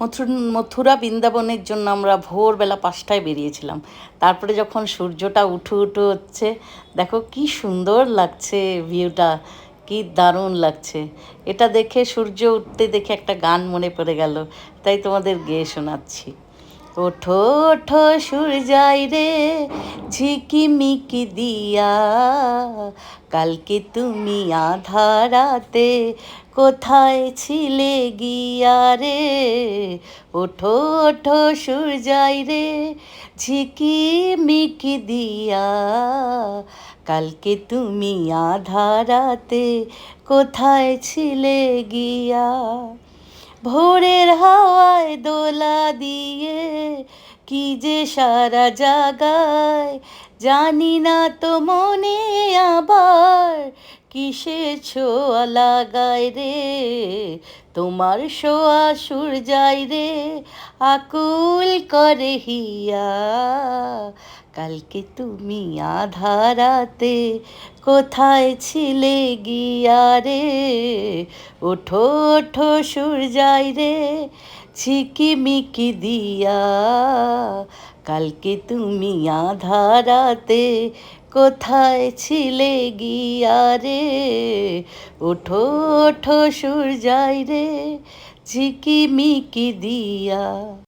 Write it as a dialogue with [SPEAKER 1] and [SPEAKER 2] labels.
[SPEAKER 1] মথুরা বৃন্দাবনের জন্য আমরা ভোরবেলা 5টায় বেরিয়েছিলাম। তারপরে যখন সূর্যটা উঠু উঠু হচ্ছে, দেখো কি সুন্দর লাগছে ভিউটা, কি দারুণ লাগছে। এটা দেখে, সূর্য উঠতে দেখে একটা গান মনে পড়ে গেল, তাই তোমাদের গেয়ে শোনাচ্ছি। ওঠো ওঠো সূর্যাই রে, ঝিকিমিকি দিয়া, কালকে তুমি আধারাতে কোথায় ছিলে গিয়া রে। ওঠো ওঠো সূর্যাই রে, ঝিকিমিকি দিয়া, কালকে তুমি আধারাতে কোথায় ছিলে গিয়া। ভোরের হাওয়ায় দোলা দিয়ে কি যে সারা জাগায়, জানি না তো মনে আবার কিসের ছোঁয়া লাগায় রে। তোমার শোয়া সূর্যাই রে, আকুল করে হিয়া, কালকে তুমি আধারাতে কোথায় ছিলে গিয়া রে। ওঠো ওঠো সূর্যাই রে, ঝিকিমিকি দিয়া, কালকে তুমি আধারাতে কোথায় ছিলে গিয়া রে। ওঠো ওঠো সূর্যাই রে, ঝিকিমিকি দিয়া।